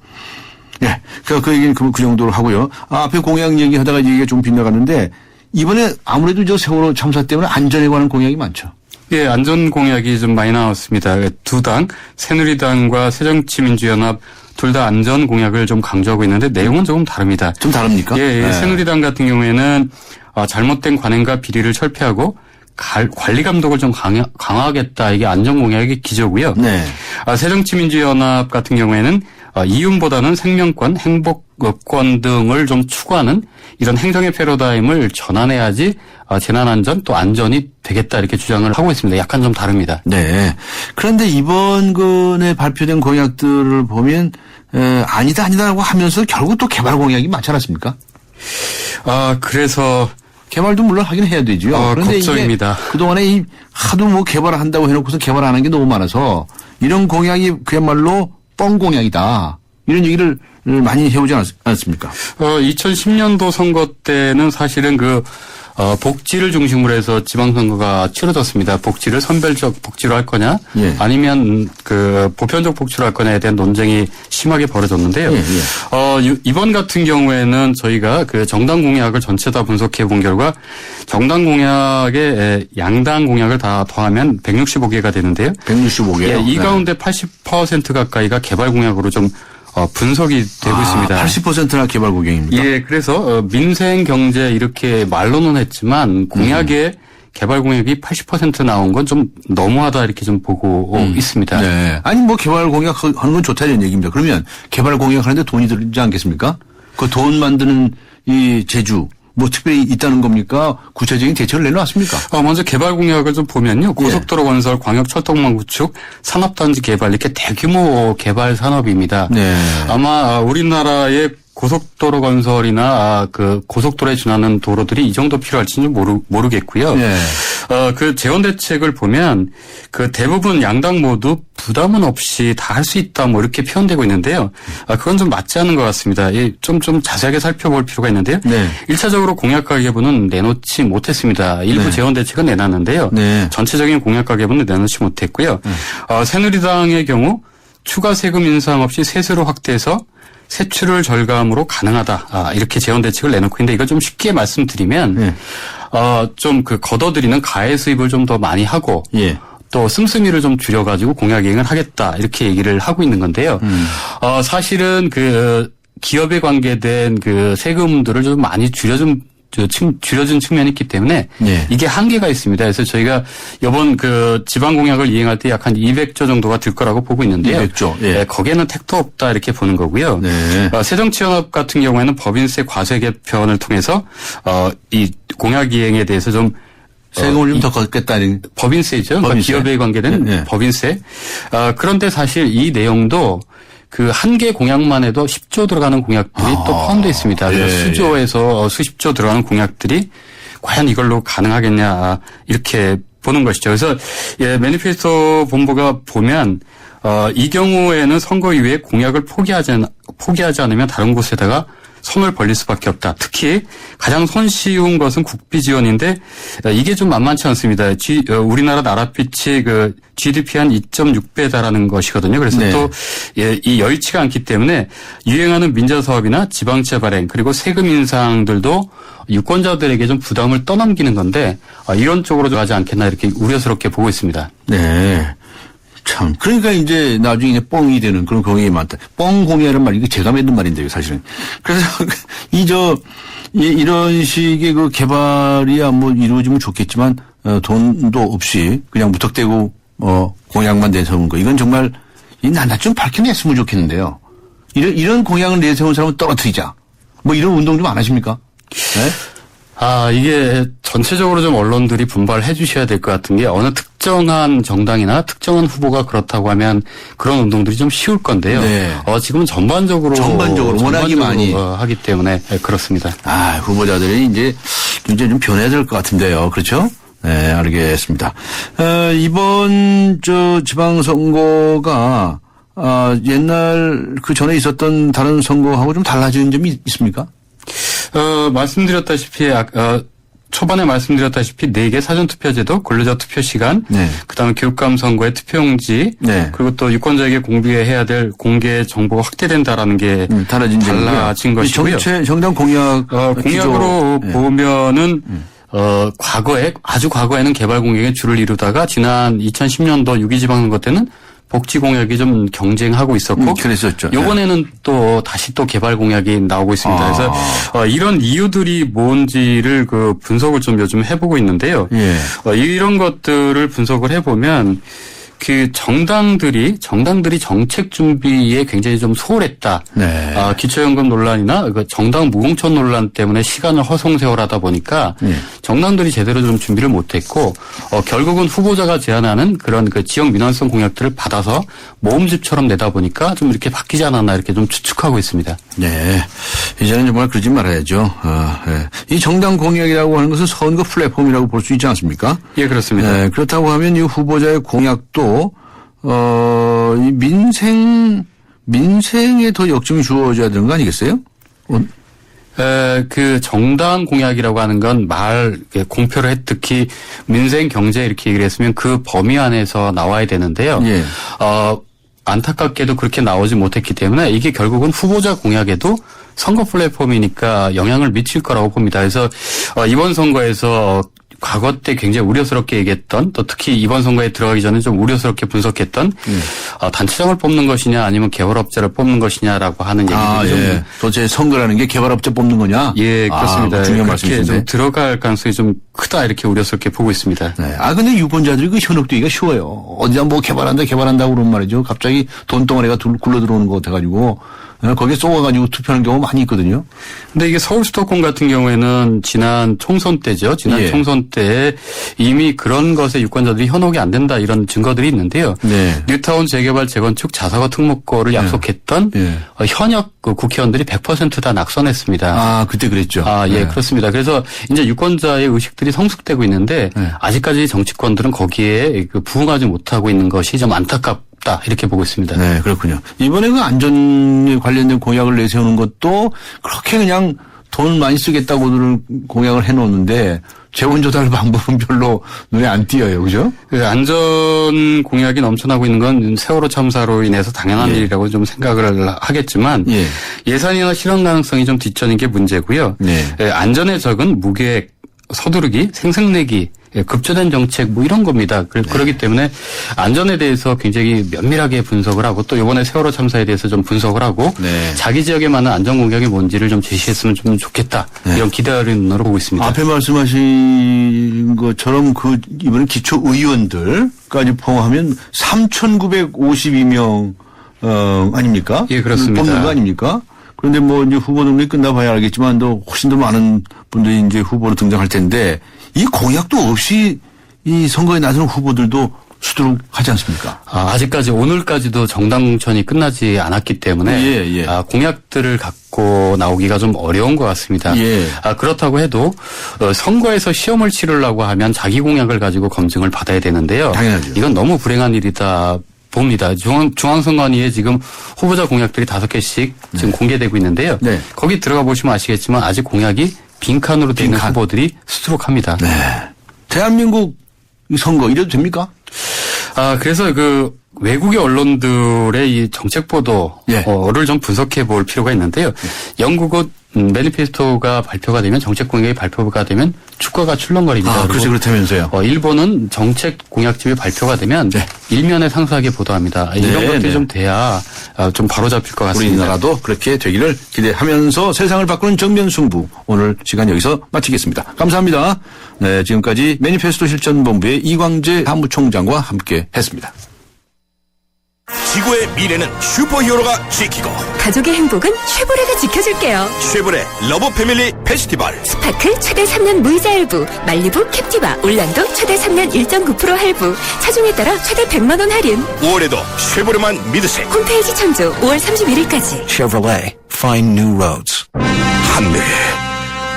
네. 그 얘기는 그 정도로 하고요. 앞에 공약 얘기하다가 얘기가 좀 빗나갔는데 이번에 아무래도 세월호 참사 때문에 안전에 관한 공약이 많죠. 예, 안전 공약이 좀 많이 나왔습니다. 두 당, 새누리당과 새정치민주연합 둘 다 안전 공약을 좀 강조하고 있는데 내용은 조금 다릅니다. 좀 다릅니까? 예, 네. 새누리당 같은 경우에는 잘못된 관행과 비리를 철폐하고 관리 감독을 좀 강화하겠다. 이게 안전 공약의 기조고요. 네. 새정치민주연합 같은 경우에는 이윤보다는 생명권, 행복권 등을 좀 추구하는 이런 행정의 패러다임을 전환해야지 재난안전 또 안전이 되겠다 이렇게 주장을 하고 있습니다. 약간 좀 다릅니다. 네. 그런데 이번 근에 발표된 공약들을 보면 아니다라고 하면서 결국 또 개발 공약이 많지 않았습니까? 그래서 개발도 물론 하긴 해야 되죠. 그런데 걱정입니다. 이게 그동안에 하도 개발을 한다고 해놓고서 개발 안 한 게 너무 많아서 이런 공약이 그야말로 뻥 공약이다. 이런 얘기를 많이 해오지 않았습니까? 2010년도 선거 때는 사실은 복지를 중심으로 해서 지방선거가 치러졌습니다. 복지를 선별적 복지로 할 거냐, 예. 아니면 그 보편적 복지로 할 거냐에 대한 논쟁이 심하게 벌어졌는데요. 예, 예. 이번 같은 경우에는 저희가 그 정당 공약을 전체 다 분석해 본 결과 정당 공약에 양당 공약을 다 더하면 165개가 되는데요. 165개요? 예, 이 네. 가운데 80% 가까이가 개발 공약으로 좀 분석이 되고 있습니다. 80%나 개발 공약입니까? 예, 그래서 민생 경제 이렇게 말로는 했지만 공약에 개발 공약이 80% 나온 건 좀 너무하다 이렇게 좀 보고 있습니다. 네. 아니 뭐 개발 공약 하는 건 좋다 이런 얘기입니다. 그러면 개발 공약 하는데 돈이 들지 않겠습니까? 그 돈 만드는 이 재주 뭐 특별히 있다는 겁니까? 구체적인 대책을 내놓았습니까? 먼저 개발 공약을 좀 보면요. 고속도로 건설, 광역철도망 구축, 산업단지 개발 이렇게 대규모 개발 산업입니다. 네. 아마 우리나라의 고속도로 건설이나 그 고속도로에 준하는 도로들이 이 정도 필요할지는 모르겠고요. 네. 그 재원 대책을 보면 그 대부분 양당 모두 부담은 없이 다 할 수 있다 뭐 이렇게 표현되고 있는데요. 그건 좀 맞지 않는 것 같습니다. 좀 자세하게 살펴볼 필요가 있는데요. 네. 1차적으로 공약 가계부는 내놓지 못했습니다. 일부 네. 재원 대책은 내놨는데요. 네. 전체적인 공약 가계부는 내놓지 못했고요. 새누리당의 경우 추가 세금 인상 없이 세수를 확대해서 세출을 절감으로 가능하다. 이렇게 재원 대책을 내놓고 있는데 이걸 좀 쉽게 말씀드리면 좀 그 걷어들이는 가해 수입을 좀 더 많이 하고 예. 또 씀씀이를 좀 줄여가지고 공약 이행을 하겠다 이렇게 얘기를 하고 있는 건데요. 사실은 그 기업에 관계된 그 세금들을 좀 많이 줄여준 측면이 있기 때문에 네. 이게 한계가 있습니다. 그래서 저희가 이번 그 지방 공약을 이행할 때 약 한 200조 정도가 들 거라고 보고 있는데요. 200조. 예. 거기에는 택도 없다 이렇게 보는 거고요. 네. 새정치연합 같은 경우에는 법인세 과세 개편을 통해서 이 공약 이행에 대해서 좀 세금을 좀 더 걷겠다는 법인세죠. 그러니까 법인세. 기업에 관계된 네. 법인세. 그런데 사실 이 내용도 그 한 개 공약만 해도 10조 들어가는 공약들이 또 포함되어 있습니다. 예, 수조에서 수십조 들어가는 공약들이 과연 이걸로 가능하겠냐 이렇게 보는 것이죠. 그래서 매니페스토 본부가 보면 이 경우에는 선거 이후에 공약을 포기하지 않으면 다른 곳에다가 손을 벌릴 수밖에 없다. 특히 가장 손쉬운 것은 국비 지원인데 이게 좀 만만치 않습니다. 우리나라 나랏빛이 그 GDP 한 2.6배 달하는 것이거든요. 그래서 네. 또 이 여의치가 않기 때문에 유행하는 민자 사업이나 지방채 발행 그리고 세금 인상들도 유권자들에게 좀 부담을 떠넘기는 건데 이런 쪽으로 가지 않겠나 이렇게 우려스럽게 보고 있습니다. 네. 참. 그러니까 이제 나중에 뻥이 되는 그런 공약이 많다. 뻥 공약이란 말이 이게 제가 만든 말인데요, 사실은. 그래서 이런 식의 그 개발이야 뭐 이루어지면 좋겠지만 돈도 없이 그냥 무턱대고 공약만 내세운 거. 이건 정말 나 좀 밝혀냈으면 좋겠는데요. 이런 공약을 내세운 사람은 떨어뜨리자. 뭐 이런 운동 좀 안 하십니까? 네? 이게 전체적으로 좀 언론들이 분발해 주셔야 될 것 같은 게 어느 특정한 정당이나 특정한 후보가 그렇다고 하면 그런 운동들이 좀 쉬울 건데요. 네. 지금은 전반적으로 워낙에 많이 하기 때문에 그렇습니다. 후보자들이 이제 굉장히 좀 변해야 될 것 같은데요. 그렇죠? 네, 알겠습니다. 이번 지방선거가 옛날 그 전에 있었던 다른 선거하고 좀 달라지는 점이 있습니까? 말씀드렸다시피 초반에 말씀드렸다시피 4개 사전투표제도, 근로자 투표시간, 네. 그다음에 교육감 선거의 투표용지, 네. 그리고 또 유권자에게 공개해야 될 공개 정보가 확대된다라는 게 달라진 것이고요. 정당 공약 공약으로 보면은 아주 과거에는 개발 공약에 줄을 이루다가 지난 2010년도 6.2 지방선거 때는 복지 공약이 좀 경쟁하고 있었고, 그랬었죠. 이번에는 또 다시 또 개발 공약이 나오고 있습니다. 그래서 이런 이유들이 뭔지를 그 분석을 좀 요즘 해보고 있는데요. 예. 이런 것들을 분석을 해보면 그 정당들이 정책 준비에 굉장히 좀 소홀했다. 네. 기초연금 논란이나 그 정당 무공천 논란 때문에 시간을 허송세월하다 보니까 정당들이 제대로 좀 준비를 못했고 결국은 후보자가 제안하는 그런 그 지역 민원성 공약들을 받아서 모음집처럼 내다 보니까 좀 이렇게 바뀌지 않았나 이렇게 좀 추측하고 있습니다. 네. 이제는 정말 그러지 말아야죠. 네. 이 정당 공약이라고 하는 것은 선거 플랫폼이라고 볼 수 있지 않습니까? 예, 그렇습니다. 네. 그렇다고 하면 이 후보자의 공약도 이 민생에 더 역점이 주어져야 되는 거 아니겠어요? 그 정당 공약이라고 하는 건 공표를 해 특히 민생 경제 이렇게 얘기를 했으면 그 범위 안에서 나와야 되는데요. 예. 안타깝게도 그렇게 나오지 못했기 때문에 이게 결국은 후보자 공약에도 선거 플랫폼이니까 영향을 미칠 거라고 봅니다. 그래서 이번 선거에서 과거 때 굉장히 우려스럽게 얘기했던 또 특히 이번 선거에 들어가기 전에 좀 우려스럽게 분석했던 단체장을 뽑는 것이냐 아니면 개발업자를 뽑는 것이냐라고 하는 얘기들이 예. 도대체 선거라는 게 개발업자 뽑는 거냐? 예, 그렇습니다. 중요한 그렇게 말씀이신데. 좀 들어갈 가능성이 좀 크다 이렇게 우려스럽게 보고 있습니다. 네. 근데 유권자들이 그 현혹되기가 쉬워요. 어디다 뭐 개발한다고 그러면 말이죠. 갑자기 돈덩어리가 굴러 들어오는 것 같아가지고 거기에 쏘아가지고 투표하는 경우가 많이 있거든요. 근데 이게 서울 수도권 같은 경우에는 지난 총선 때죠. 지난 총선 때 이미 그런 것에 유권자들이 현혹이 안 된다 이런 증거들이 있는데요. 네. 뉴타운 재개발 재건축 자사고 특목고를 약속했던 현역 그 국회의원들이 100% 다 낙선했습니다. 그때 그랬죠. 예, 그렇습니다. 그래서 이제 유권자의 의식들이 성숙되고 있는데 아직까지 정치권들은 거기에 부응하지 못하고 있는 것이 좀 안타깝다 이렇게 보고 있습니다. 네, 그렇군요. 이번에 그 안전에 관련된 공약을 내세우는 것도 그렇게 그냥 돈 많이 쓰겠다고들 공약을 해놓는데 재원 조달 방법은 별로 눈에 안 띄어요, 그죠? 그 안전 공약이 넘쳐나고 있는 건 세월호 참사로 인해서 당연한 일이라고 좀 생각을 하겠지만 예산이나 실현 가능성이 좀 뒤처진 게 문제고요. 안전의 적은 무계획, 서두르기, 생색내기, 급조된 정책 뭐 이런 겁니다. 그렇기 때문에 안전에 대해서 굉장히 면밀하게 분석을 하고 또 이번에 세월호 참사에 대해서 좀 분석을 하고 자기 지역에 맞는 안전 공약이 뭔지를 좀 제시했으면 좀 좋겠다. 이런 기대하는 눈으로 보고 있습니다. 앞에 말씀하신 것처럼 그 이번에 기초의원들까지 포함하면 3,952명 아닙니까? 예, 그렇습니다. 뽑는 거 아닙니까? 그런데 뭐 이제 후보 등록이 끝나봐야 알겠지만 또 훨씬 더 많은 분들이 이제 후보로 등장할 텐데 이 공약도 없이 이 선거에 나서는 후보들도 수두룩하지 않습니까? 아직까지 오늘까지도 정당 공천이 끝나지 않았기 때문에 공약들을 갖고 나오기가 좀 어려운 것 같습니다. 그렇다고 해도 선거에서 시험을 치르려고 하면 자기 공약을 가지고 검증을 받아야 되는데요. 당연하죠. 이건 너무 불행한 일이다 봅니다. 중앙선관위에 지금 후보자 공약들이 5개씩 지금 공개되고 있는데요. 거기 들어가 보시면 아시겠지만 아직 공약이 빈칸으로 되어 있는 후보들이 수두룩합니다. 대한민국 선거 이래도 됩니까? 그래서 그 외국의 언론들의 이 정책 보도를 좀 분석해 볼 필요가 있는데요. 영국은 매니페스토가 발표가 되면 정책 공약이 발표가 되면 주가가 출렁거립니다. 그래서 그렇다면서요. 일본은 정책 공약집이 발표가 되면 일면에 상세하게 보도합니다. 이런 것들이 좀 돼야 좀 바로잡힐 것 같습니다. 우리나라도 그렇게 되기를 기대하면서 세상을 바꾸는 정면 승부 오늘 시간 여기서 마치겠습니다. 감사합니다. 네, 지금까지 매니페스토 실전본부의 이광재 사무총장과 함께 했습니다. 지구의 미래는 슈퍼히어로가 지키고 가족의 행복은 쉐보레가 지켜줄게요. 쉐보레 러브 패밀리 페스티벌 스파크 최대 3년 무이자 할부, 말리부 캡티바 올란도 최대 3년 1.9% 할부, 차종에 따라 최대 100만 원 할인. 5월에도 쉐보레만 믿으세요. 홈페이지 참조 5월 31일까지. Chevrolet, find new roads. 하늘에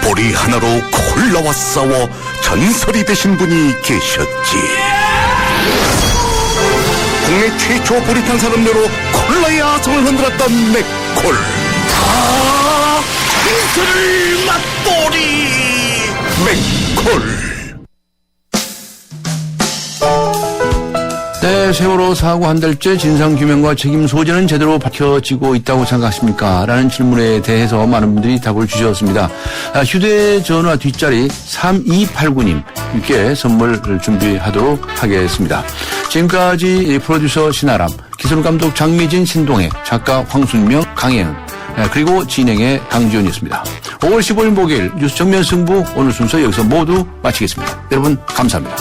보리 하나로 콜라와 싸워 전설이 되신 분이 계셨지. 국내 최초 보리탄산 음료로 콜라의 아성을 흔들었던 맥콜. 전설을 맛보리 맥콜. 네, 세월호 사고 한 달째 진상규명과 책임 소재는 제대로 밝혀지고 있다고 생각하십니까? 라는 질문에 대해서 많은 분들이 답을 주셨습니다. 휴대전화 뒷자리 3289님께 선물 준비하도록 하겠습니다. 지금까지 프로듀서 신아람, 기술감독 장미진, 신동해, 작가 황순명, 강혜은, 그리고 진행의 강지원이었습니다. 5월 15일 목요일 뉴스 정면 승부 오늘 순서 여기서 모두 마치겠습니다. 여러분 감사합니다.